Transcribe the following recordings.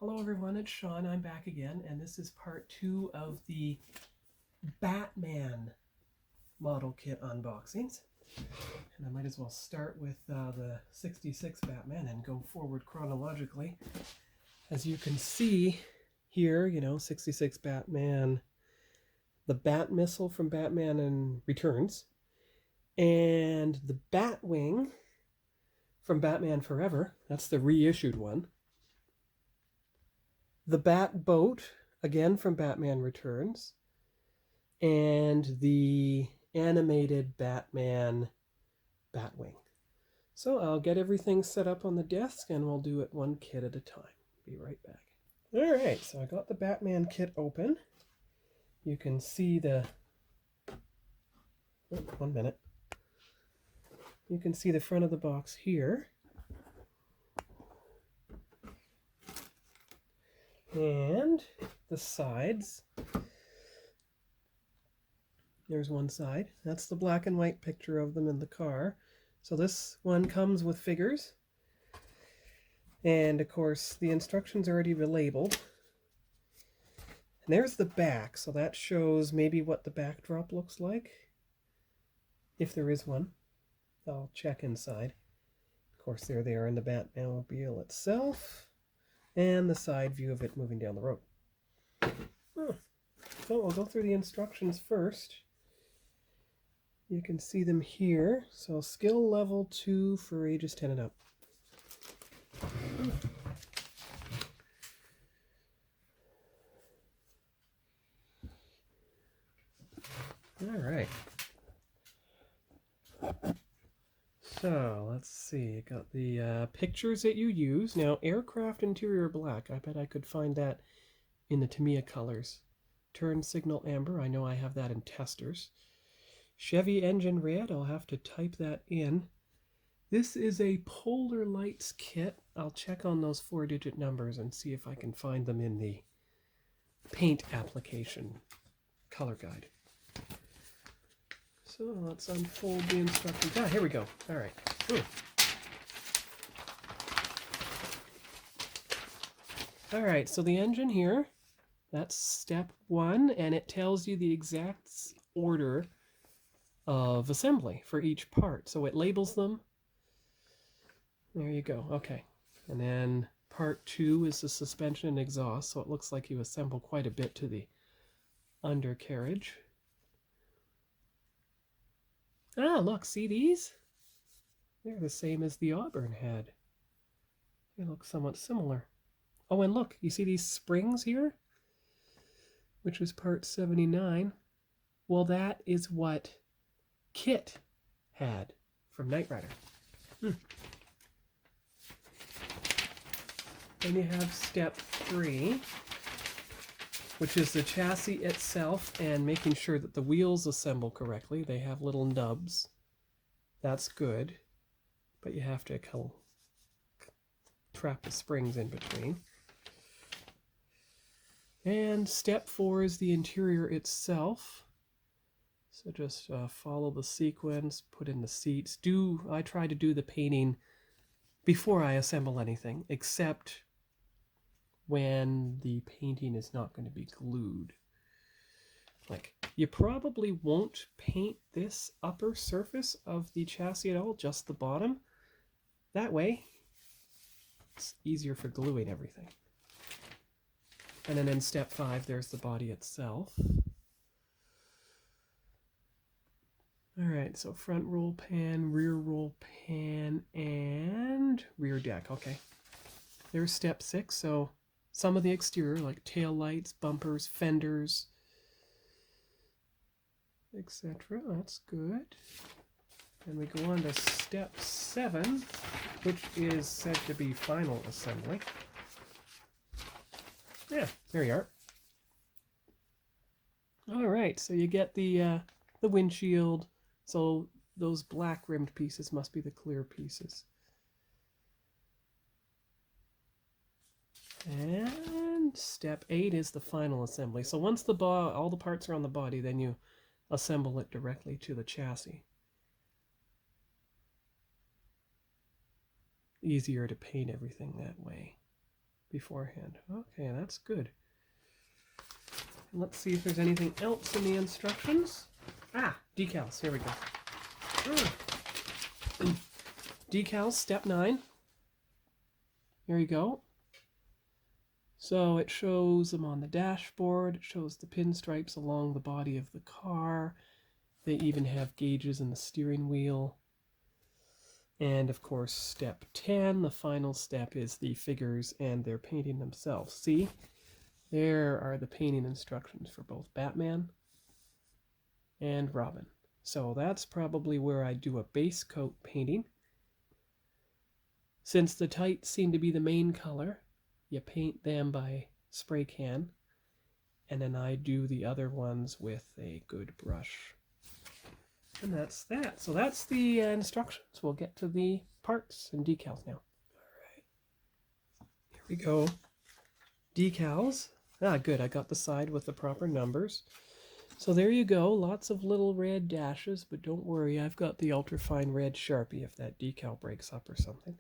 Hello everyone, it's Sean. I'm back again, and this is part 2 of the Batman model kit unboxings. And I might as well start with the 66 Batman and go forward chronologically. As you can see here, 66 Batman, the Bat-Missle from Batman and Returns, and the Batwing from Batman Forever. That's the reissued one. The Batboat, again from Batman Returns, and the animated Batman Batwing. So I'll get everything set up on the desk and we'll do it one kit at a time. Be right back. Alright, so I got the Batman kit open. You can see the... Oh, 1 minute. You can see the front of the box here. And the sides. There's one side. That's the black and white picture of them in the car. So this one comes with figures. And of course the instructions are already labeled. And there's the back. So that shows maybe what the backdrop looks like. If there is one. I'll check inside. Of course there they are in the Batmobile itself. And the side view of it moving down the road. So I'll go through the instructions first. You can see them here. So skill level 2 for ages 10 and up. All right. So let's see, got the pictures that you use. Now, aircraft interior black, I bet I could find that in the Tamiya colors. Turn signal amber, I know I have that in testers. Chevy engine red, I'll have to type that in. This is a Polar Lights kit. I'll check on those 4-digit numbers and see if I can find them in the paint application color guide. So let's unfold the instructions. Ah, here we go. All right. Ooh. All right, so the engine here, that's step 1, and it tells you the exact order of assembly for each part. So it labels them. There you go. Okay. And then part 2 is the suspension and exhaust. So it looks like you assemble quite a bit to the undercarriage. Ah, look, see these? They're the same as the Auburn had. They look somewhat similar. Oh, and look, you see these springs here? Which was part 79. Well, that is what Kit had from Knight Rider. Then you have step 3, which is the chassis itself and making sure that the wheels assemble correctly. They have little nubs. That's good, but you have to trap the springs in between. And step 4 is the interior itself. So just follow the sequence, put in the seats. I try to do the painting before I assemble anything, except when the painting is not going to be glued. Like, you probably won't paint this upper surface of the chassis at all, just the bottom. That way, it's easier for gluing everything. And then in step 5, there's the body itself. All right, so front roll pan, rear roll pan, and rear deck. Okay, there's step 6. So some of the exterior, like tail lights, bumpers, fenders, etc. That's good. And we go on to step 7, which is said to be final assembly. Yeah, there you are. All right, so you get the windshield. So those black rimmed pieces must be the clear pieces. And step 8 is the final assembly. So once all the parts are on the body, then you assemble it directly to the chassis. Easier to paint everything that way. beforehand. Okay, that's good. Let's see if there's anything else in the instructions. Ah, decals. Here we go. Decals, step 9. Here you go. So it shows them on the dashboard. It shows the pinstripes along the body of the car. They even have gauges in the steering wheel. And of course, step 10, the final step, is the figures and their painting themselves. See, there are the painting instructions for both Batman and Robin. So that's probably where I do a base coat painting. Since the tights seem to be the main color, you paint them by spray can, and then I do the other ones with a good brush. And that's that. So that's the instructions. We'll get to the parts and decals now. All right. Here we go. Decals. Ah, good. I got the side with the proper numbers. So there you go. Lots of little red dashes, but don't worry. I've got the ultrafine red Sharpie if that decal breaks up or something.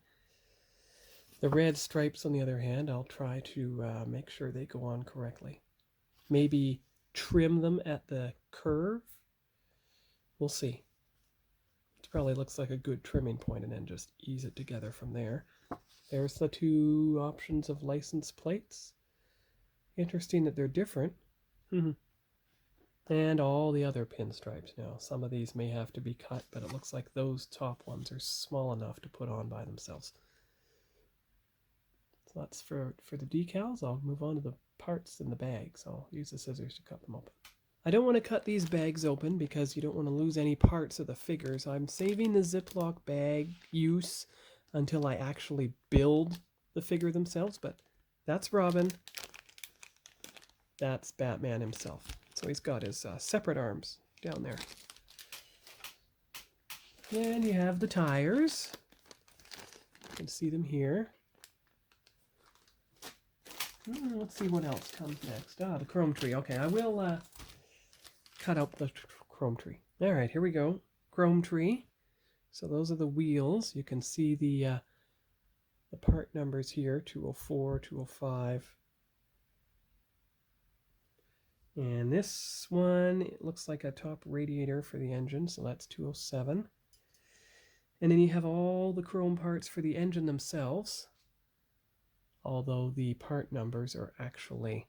The red stripes, on the other hand, I'll try to make sure they go on correctly. Maybe trim them at the curve. We'll see. It probably looks like a good trimming point, and then just ease it together from there. There's the 2 options of license plates. Interesting that they're different. And all the other pinstripes. Now, some of these may have to be cut, but it looks like those top ones are small enough to put on by themselves. So that's for the decals. I'll move on to the parts in the bags. I'll use the scissors to cut them open. I don't want to cut these bags open because you don't want to lose any parts of the figures. I'm saving the Ziploc bag use until I actually build the figure themselves, but that's Robin. That's Batman himself. So he's got his separate arms down there. And you have the tires. You can see them here. Let's see what else comes next. Ah, the chrome tree. Okay, I will cut out the chrome tree. All right, here we go. Chrome tree. So those are the wheels. You can see the part numbers here, 204, 205. And this one, it looks like a top radiator for the engine, so that's 207. And then you have all the chrome parts for the engine themselves, although the part numbers are actually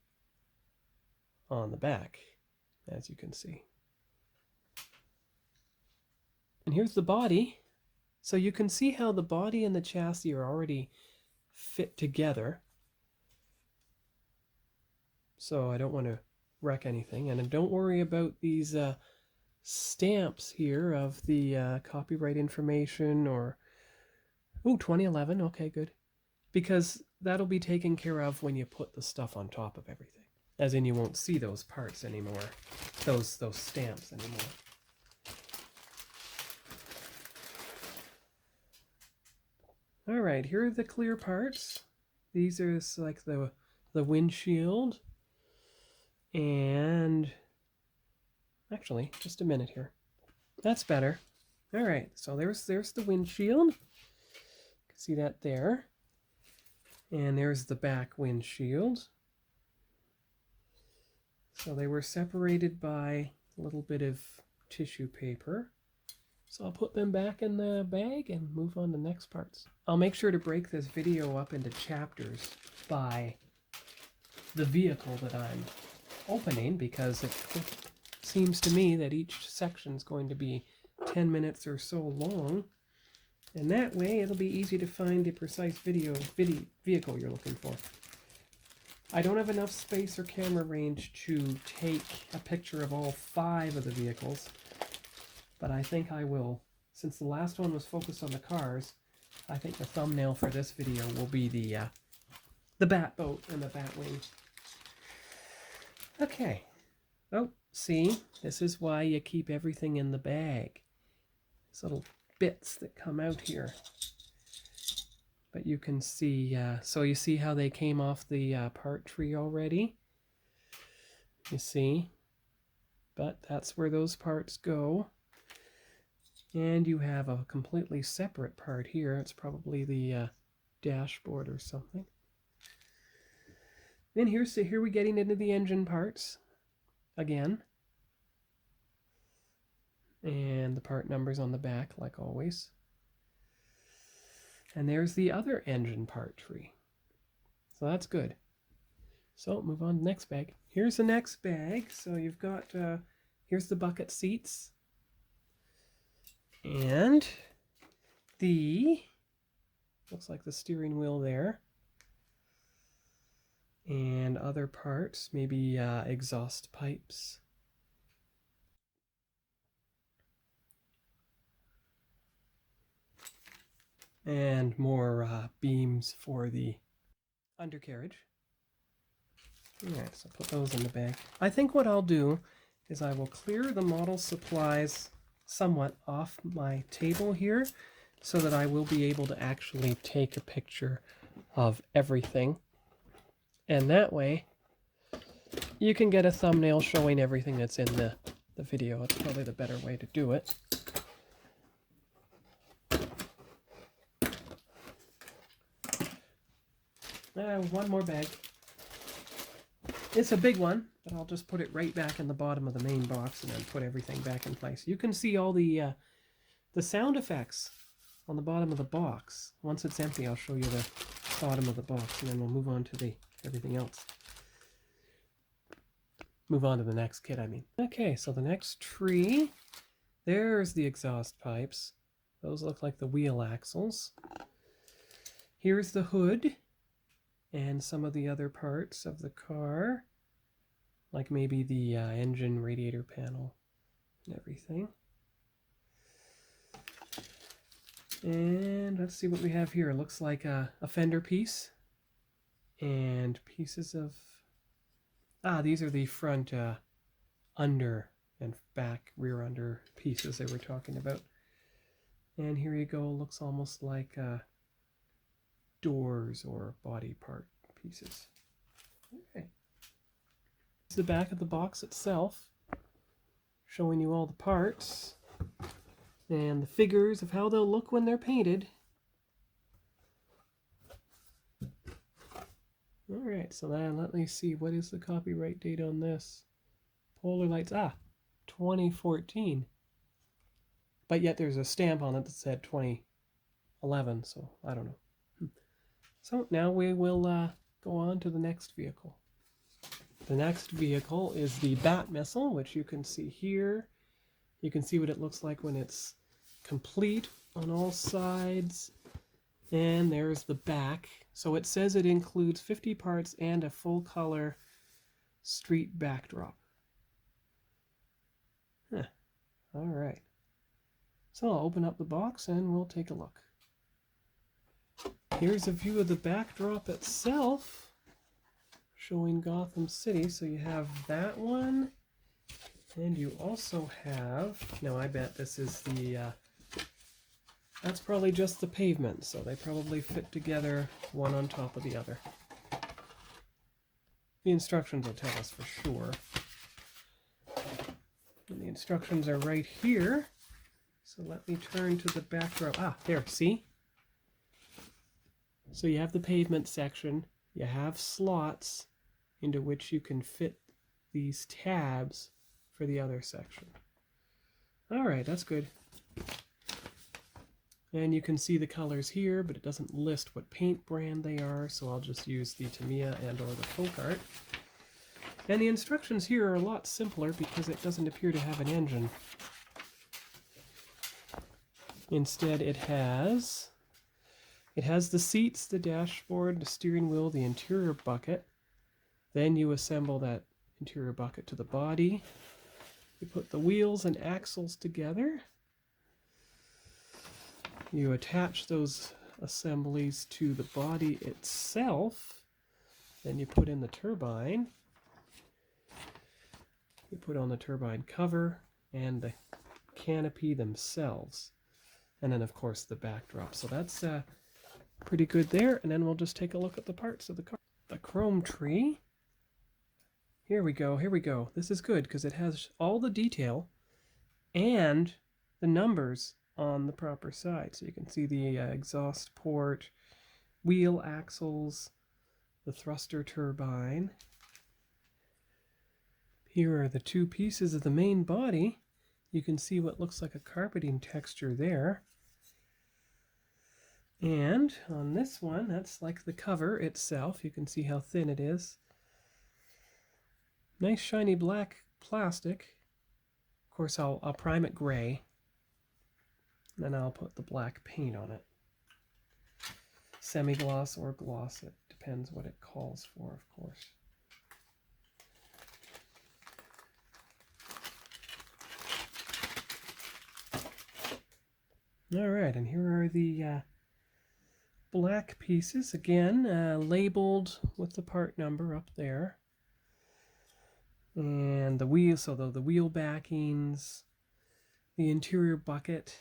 on the back, as you can see. And here's the body. So you can see how the body and the chassis are already fit together. So I don't want to wreck anything. And don't worry about these stamps here of the copyright information or... Ooh, 2011. Okay, good. Because that'll be taken care of when you put the stuff on top of everything. As in, you won't see those parts anymore. Those stamps anymore. All right, here are the clear parts. These are like the windshield. And actually, just a minute here. That's better. All right, so there's the windshield. You can see that there. And there's the back windshield. So they were separated by a little bit of tissue paper. So I'll put them back in the bag and move on to the next parts. I'll make sure to break this video up into chapters by the vehicle that I'm opening, because it seems to me that each section is going to be 10 minutes or so long. And that way it'll be easy to find the precise vehicle you're looking for. I don't have enough space or camera range to take a picture of all 5 of the vehicles, but I think I will. Since the last one was focused on the cars, I think the thumbnail for this video will be the Batboat and the Batwing. Okay. Oh, see? This is why you keep everything in the bag. These little bits that come out here. But you can see, so you see how they came off the part tree already? You see? But that's where those parts go. And you have a completely separate part here. It's probably the dashboard or something. Then here we're getting into the engine parts again. And the part numbers on the back, like always. And there's the other engine part tree. So that's good. So move on to the next bag. Here's the next bag. So you've got, here's the bucket seats. And looks like the steering wheel there. And other parts, maybe exhaust pipes. And more beams for the undercarriage. Alright, so put those in the bag. I think what I'll do is I will clear the model supplies somewhat off my table here so that I will be able to actually take a picture of everything. And that way you can get a thumbnail showing everything that's in the video. It's probably the better way to do it. One more bag. It's a big one, but I'll just put it right back in the bottom of the main box and then put everything back in place. You can see all the sound effects on the bottom of the box. Once it's empty, I'll show you the bottom of the box, and then we'll move on to everything else. Move on to the next kit, I mean. Okay, so the next tree, there's the exhaust pipes. Those look like the wheel axles. Here's the hood and some of the other parts of the car, like maybe the engine radiator panel and everything. And let's see what we have here. It looks like a fender piece and pieces of... these are the front under and back rear under pieces they were talking about. And here you go, looks almost like doors or body part pieces. Okay. This is the back of the box itself, showing you all the parts and the figures of how they'll look when they're painted. Alright, so then let me see, what is the copyright date on this? Polar Lights, 2014. But yet there's a stamp on it that said 2011, so I don't know. So now we will go on to the next vehicle. The next vehicle is the Bat-Missle, which you can see here. You can see what it looks like when it's complete on all sides. And there's the back. So it says it includes 50 parts and a full color street backdrop. All right. So I'll open up the box and we'll take a look. Here's a view of the backdrop itself, showing Gotham City. So you have that one, and you also have, now I bet this is the, that's probably just the pavement, so they probably fit together one on top of the other. The instructions will tell us for sure. And the instructions are right here. So let me turn to the backdrop. There, see? So you have the pavement section, you have slots into which you can fit these tabs for the other section. Alright, that's good. And you can see the colors here, but it doesn't list what paint brand they are, so I'll just use the Tamiya and or the Folk Art. And the instructions here are a lot simpler because it doesn't appear to have an engine. Instead it has the seats, the dashboard, the steering wheel, the interior bucket. Then you assemble that interior bucket to the body. You put the wheels and axles together. You attach those assemblies to the body itself. Then you put in the turbine. You put on the turbine cover and the canopy themselves. And then, of course, the backdrop. So that's pretty good there. And then we'll just take a look at the parts of the car. The chrome tree. Here we go, here we go. This is good because it has all the detail and the numbers on the proper side. So you can see the exhaust port, wheel axles, the thruster turbine. Here are the two pieces of the main body. You can see what looks like a carpeting texture there. And on this one, that's like the cover itself. You can see how thin it is. Nice shiny black plastic. Of course, I'll prime it gray. Then I'll put the black paint on it. Semi-gloss or gloss, it depends what it calls for, of course. All right, and here are the black pieces, again, labeled with the part number up there. And the wheel, so the wheel backings, the interior bucket,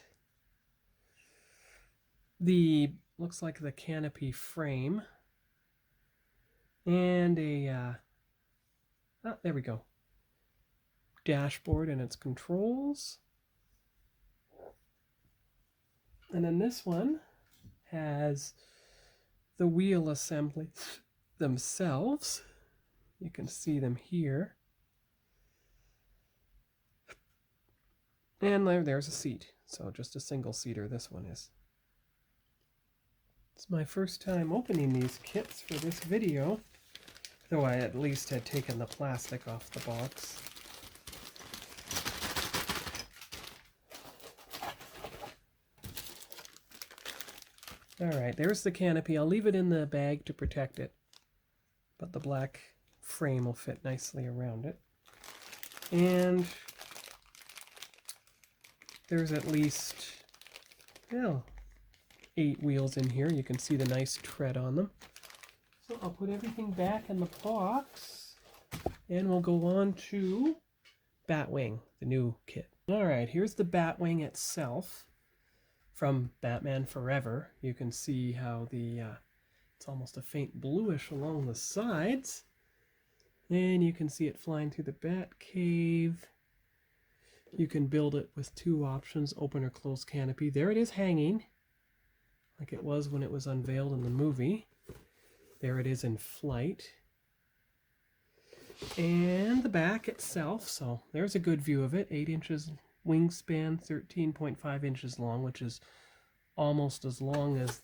looks like the canopy frame, and a, there we go, dashboard and its controls. And then this one has the wheel assemblies themselves. You can see them here. And there's a seat. So just a single seater, this one is. It's my first time opening these kits for this video, though I at least had taken the plastic off the box. Alright, there's the canopy. I'll leave it in the bag to protect it, but the black frame will fit nicely around it. And there's at least, well, 8 wheels in here. You can see the nice tread on them. So I'll put everything back in the box, and we'll go on to Batwing, the new kit. Alright, here's the Batwing itself. From Batman Forever. You can see how it's almost a faint bluish along the sides. And you can see it flying through the Bat Cave. You can build it with 2 options, open or close canopy. There it is hanging, like it was when it was unveiled in the movie. There it is in flight. And the back itself, so there's a good view of it, 8 inches wingspan, 13.5 inches long, which is almost as long as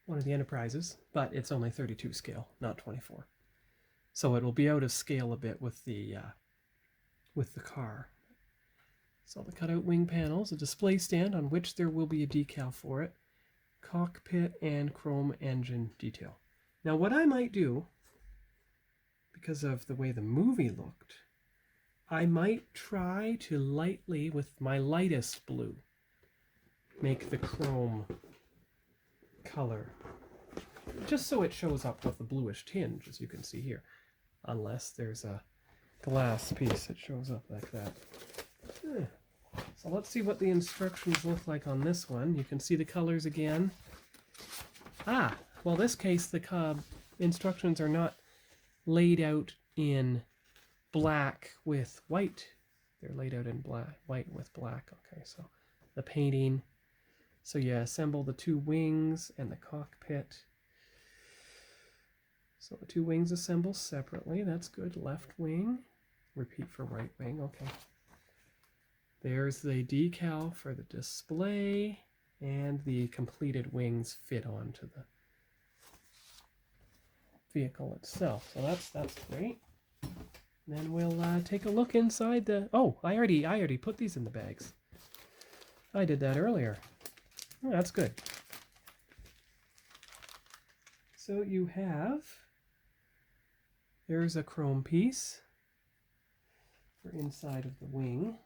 one of the Enterprises, but it's only 32 scale, not 24. So it will be out of scale a bit with the car. So the cutout wing panels, a display stand on which there will be a decal for it, cockpit and chrome engine detail. Now what I might do, because of the way the movie looked, I might try to lightly, with my lightest blue, make the chrome color, just so it shows up with a bluish tinge, as you can see here, unless there's a glass piece that shows up like that. So let's see what the instructions look like on this one. You can see the colors again. Well, this case the instructions are not laid out in black with white. They're laid out in white with black. Okay, so the painting. So you assemble the 2 wings and the cockpit. So the 2 wings assemble separately. That's good. Left wing. Repeat for right wing. Okay. There's the decal for the display, and the completed wings fit onto the vehicle itself. So that's great. Then we'll take a look inside the... Oh, I already put these in the bags. I did that earlier. Oh, that's good. So you have... There's a chrome piece for inside of the wing.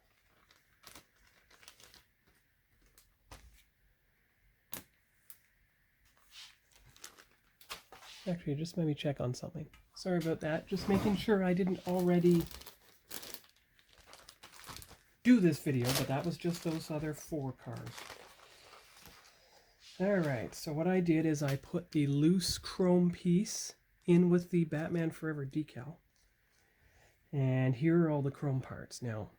Actually, just let me check on something. Sorry about that. Just making sure I didn't already do this video, but that was just those other 4 cars. Alright, so what I did is I put the loose chrome piece in with the Batman Forever decal. And here are all the chrome parts. Now,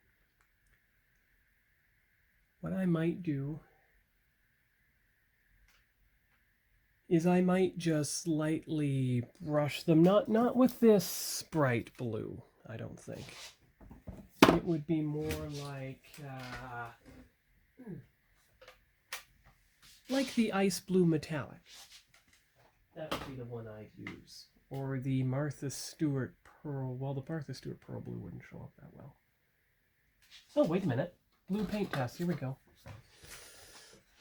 what I might do is I might just lightly brush them. Not with this bright blue, I don't think. It would be more like the ice blue metallic. That would be the one I'd use. Or the Martha Stewart Pearl. Well, the Martha Stewart Pearl Blue wouldn't show up that well. Oh, wait a minute. Blue paint test. Here we go.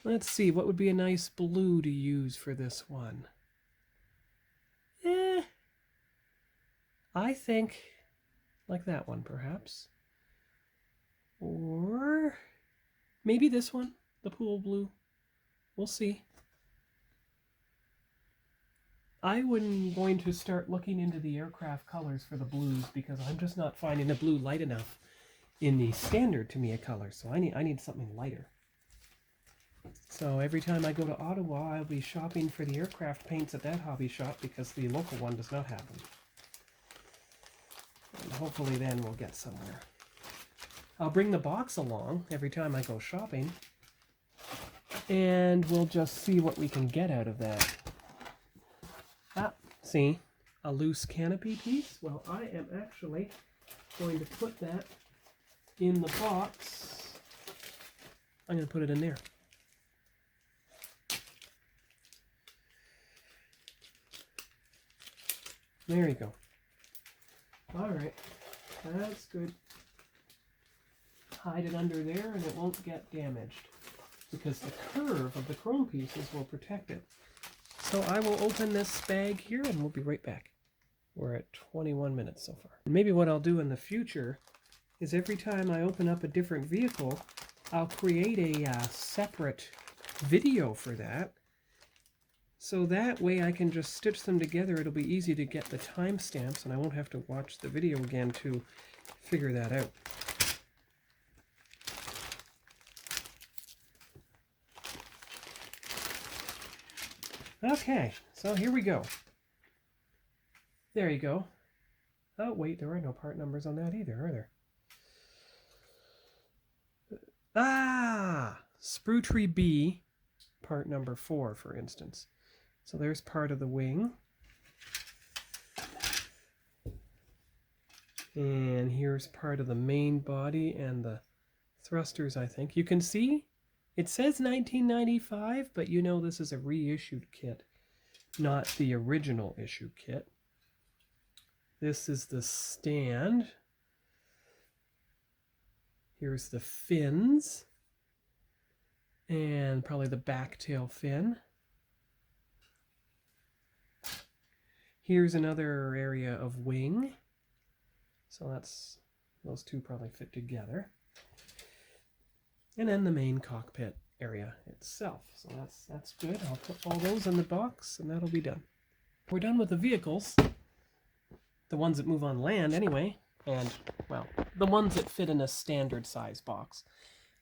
Let's see. What would be a nice blue to use for this one? I think like that one, perhaps. Or maybe this one, the pool blue. We'll see. I'm going to start looking into the aircraft colors for the blues because I'm just not finding the blue light enough in the standard Tamiya colors. So I need something lighter. So every time I go to Ottawa, I'll be shopping for the aircraft paints at that hobby shop because the local one does not have them. And hopefully then we'll get somewhere. I'll bring the box along every time I go shopping, and we'll just see what we can get out of that. Ah, see, a loose canopy piece. Well, I am actually going to put that in the box. I'm going to put it in there. There you go. All right, that's good. Hide it under there and it won't get damaged because the curve of the chrome pieces will protect it. So I will open this bag here and we'll be right back. We're at 21 minutes so far. Maybe what I'll do in the future is every time I open up a different vehicle, I'll create a separate video for that. So that way I can just stitch them together. It'll be easy to get the timestamps and I won't have to watch the video again to figure that out. Okay, so here we go. There you go. Oh, wait, there are no part numbers on that either, are there? Ah! Sprue Tree B, part number 4, for instance. So there's part of the wing. And here's part of the main body and the thrusters, I think. You can see it says 1995, but you know this is a reissued kit, not the original issue kit. This is the stand. Here's the fins. And probably the back tail fin. Here's another area of wing. So that's, those two probably fit together. And then the main cockpit area itself. So that's good. I'll put all those in the box and that'll be done. We're done with the vehicles. The ones that move on land anyway. And, well, the ones that fit in a standard size box.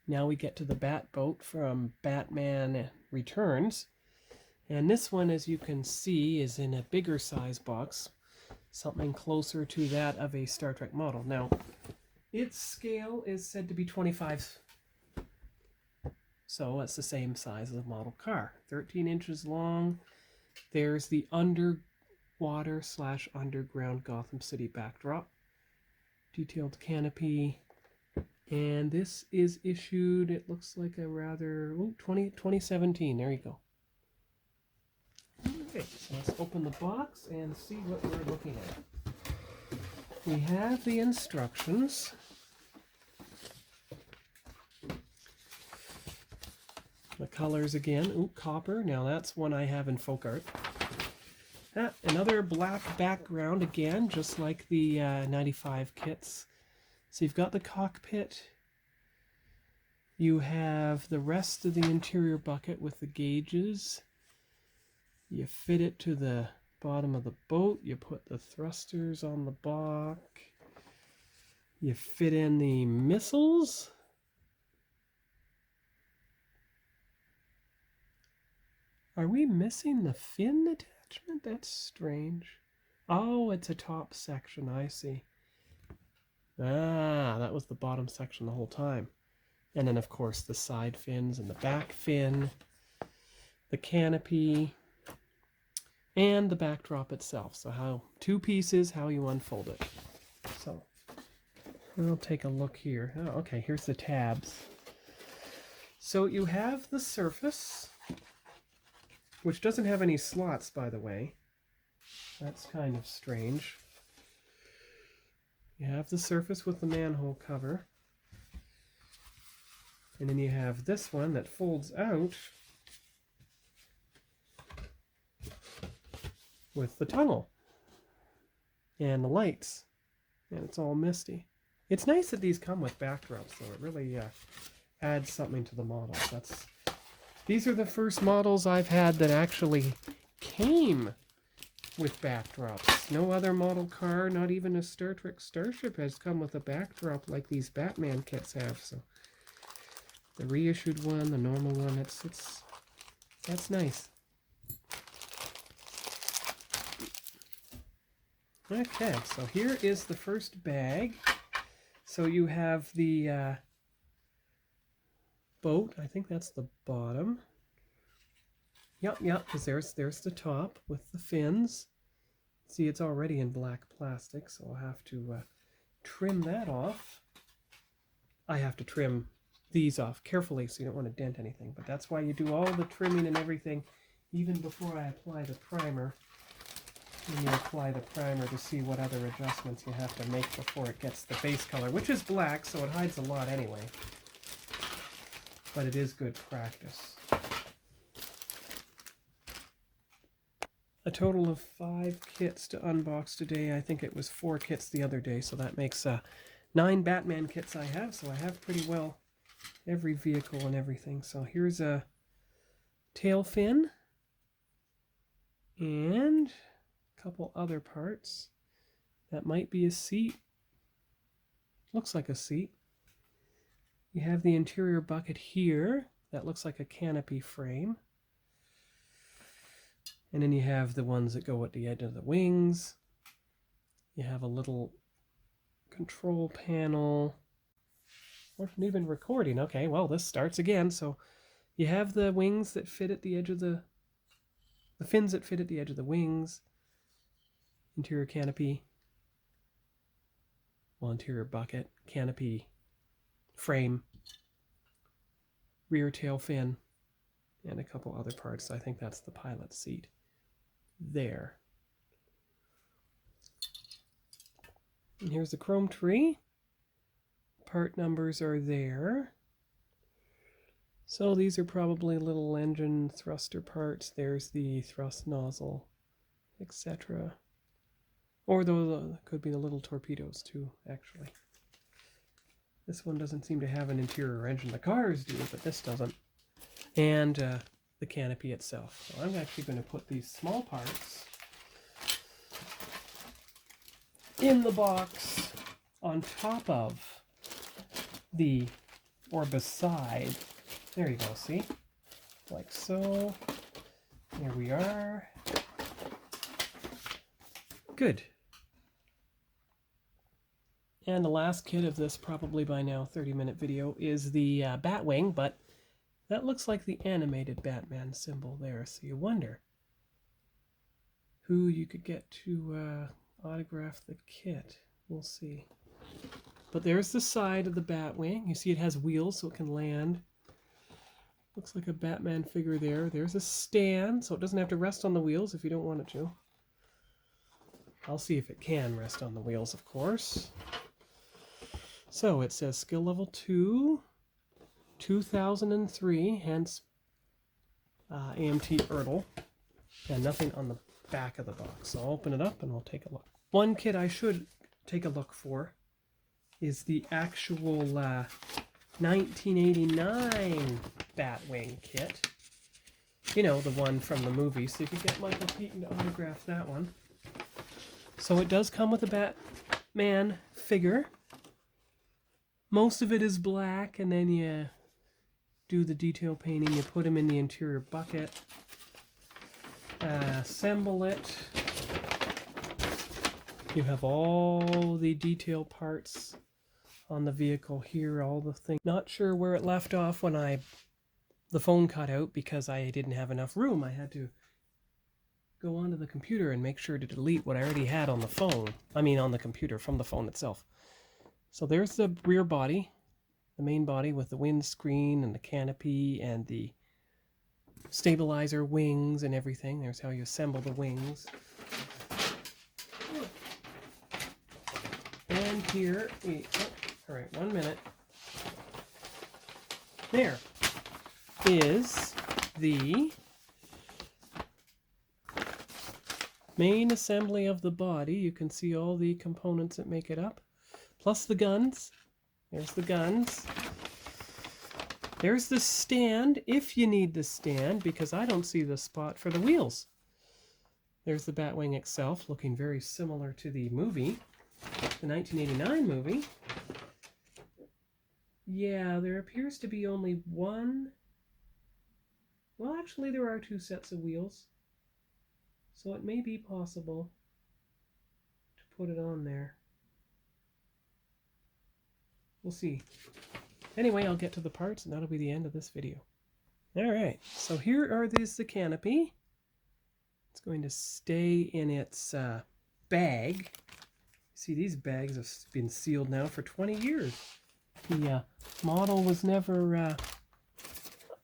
Now we get to the Batboat from Batman Returns. And this one, as you can see, is in a bigger size box. Something closer to that of a Star Trek model. Now, its scale is said to be 25. So it's the same size as a model car. 13 inches long. There's the underwater/underground Gotham City backdrop. Detailed canopy. And this is issued, it looks like a rather, 2017. There you go. Okay, so let's open the box and see what we're looking at. We have the instructions. The colors again. Ooh, copper. Now that's one I have in folk art. Another black background again, just like the 95 kits. So you've got the cockpit. You have the rest of the interior bucket with the gauges. You fit it to the bottom of the boat. You put the thrusters on the back. You fit in the missiles. Are we missing the fin attachment? That's strange. Oh, it's a top section. I see. Ah, that was the bottom section the whole time. And then, of course, the side fins and the back fin. The canopy. and the backdrop itself. So how 2 pieces, how you unfold it. So we'll take a look here. Oh, okay, here's the tabs. So you have the surface, which doesn't have any slots, by the way. That's kind of strange. You have the surface with the manhole cover. And then you have this one that folds out with the tunnel and the lights. And it's all misty. It's nice that these come with backdrops, though. It really adds something to the model. These are the first models I've had that actually came with backdrops. No other model car, not even a Star Trek Starship, has come with a backdrop like these Batman kits have. So the reissued one, the normal one, that's nice. Okay, so here is the first bag. So you have the boat. I think that's the bottom. Yep, because there's the top with the fins. See, it's already in black plastic, so I'll have to trim that off. I have to trim these off carefully so you don't want to dent anything, but that's why you do all the trimming and everything even before I apply the primer. And you apply the primer to see what other adjustments you have to make before it gets the base color, which is black, so it hides a lot anyway. But it is good practice. A total of 5 kits to unbox today. I think it was 4 kits the other day, so that makes 9 Batman kits I have, so I have pretty well every vehicle and everything. So here's a tail fin and a couple other parts. That might be a seat. Looks like a seat. You have the interior bucket here. That looks like a canopy frame. And then you have the ones that go at the edge of the wings. You have a little control panel. Wasn't even recording. Okay, well, this starts again. So you have the wings that fit at the edge of the fins that fit at the edge of the wings. Interior canopy. Well, interior bucket, canopy frame, rear tail fin, and a couple other parts. I think that's the pilot seat there. And here's the chrome tree. Part numbers are there. So these are probably little engine thruster parts. There's the thrust nozzle, etc. Or those could be the little torpedoes too, actually. This one doesn't seem to have an interior engine. The cars do, but this doesn't. And the canopy itself. So I'm actually going to put these small parts in the box on top of the, or beside. There you go, see? Like so. There we are. Good. And the last kit of this, probably by now 30-minute video, is the Batwing, but that looks like the animated Batman symbol there, so you wonder who you could get to autograph the kit. We'll see. But there's the side of the Batwing. You see it has wheels so it can land. Looks like a Batman figure there. There's a stand, so it doesn't have to rest on the wheels if you don't want it to. I'll see if it can rest on the wheels, of course. So it says skill level 2, 2003, hence AMT Ertl, and nothing on the back of the box. So I'll open it up and we'll take a look. One kit I should take a look for is the actual 1989 Batwing kit. You know, the one from the movie, so you could get Michael Keaton to autograph that one. So it does come with a Batman figure. Most of it is black, and then you do the detail painting. You put them in the interior bucket, assemble it. You have all the detail parts on the vehicle here, all the things. Not sure where it left off when the phone cut out because I didn't have enough room. I had to go onto the computer and make sure to delete what I already had on the phone. I mean on the computer from the phone itself. So there's the rear body, the main body with the windscreen and the canopy and the stabilizer wings and everything. There's how you assemble the wings. And here we, all right, 1 minute. There is the main assembly of the body. You can see all the components that make it up, plus the guns. There's the guns. There's the stand, if you need the stand, because I don't see the spot for the wheels. There's the Batwing itself, looking very similar to the movie, the 1989 movie. Yeah, there appears to be only one. Well, actually, there are 2 sets of wheels. So it may be possible to put it on there. We'll see. Anyway, I'll get to the parts and that'll be the end of this video. Alright, so here is the canopy. It's going to stay in its bag. See, these bags have been sealed now for 20 years. The model was never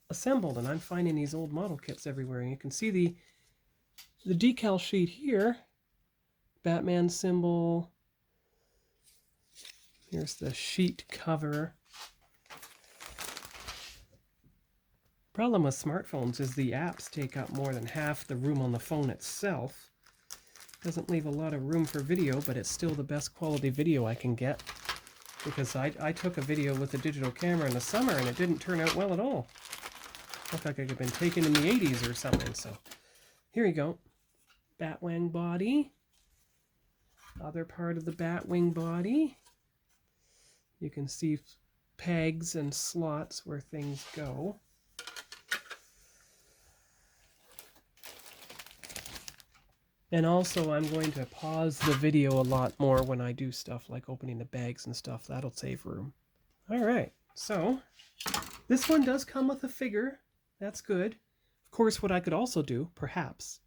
assembled, and I'm finding these old model kits everywhere. And you can see the decal sheet here. Batman symbol. Here's the sheet cover. Problem with smartphones is the apps take up more than half the room on the phone itself. Doesn't leave a lot of room for video, but it's still the best quality video I can get. Because I took a video with a digital camera in the summer and it didn't turn out well at all. Looked like it had been taken in the 80s or something. So here you go. Batwing body. Other part of the Batwing body. You can see pegs and slots where things go. And also I'm going to pause the video a lot more when I do stuff like opening the bags and stuff. That'll save room. Alright, so this one does come with a figure. That's good. Of course, what I could also do, perhaps,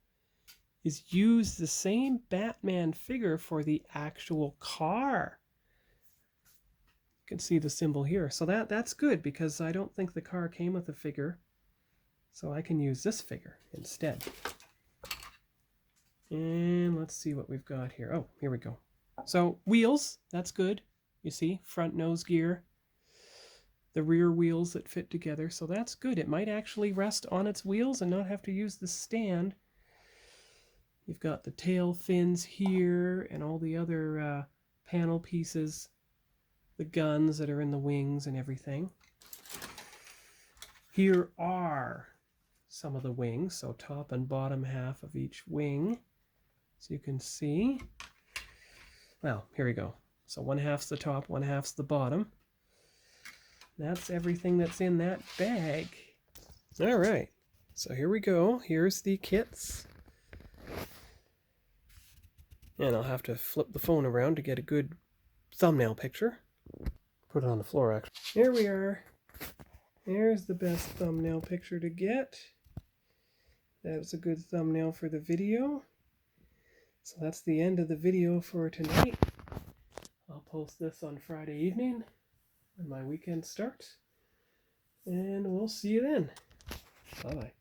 is use the same Batman figure for the actual car. You can see the symbol here. So that's good because I don't think the car came with a figure. So I can use this figure instead. And let's see what we've got here. Oh, here we go. So wheels, that's good. You see, front nose gear. The rear wheels that fit together. So that's good. It might actually rest on its wheels and not have to use the stand. You've got the tail fins here and all the other panel pieces. The guns that are in the wings and everything. Here are some of the wings. So top and bottom half of each wing. So you can see, well, here we go. So 1/2's the top, 1/2's the bottom. That's everything that's in that bag. All right, so here we go. Here's the kits. And I'll have to flip the phone around to get a good thumbnail picture. Put it on the floor, actually. Here we are. There's the best thumbnail picture to get. That was a good thumbnail for the video. So that's the end of the video for tonight. I'll post this on Friday evening when my weekend starts. And we'll see you then. Bye-bye.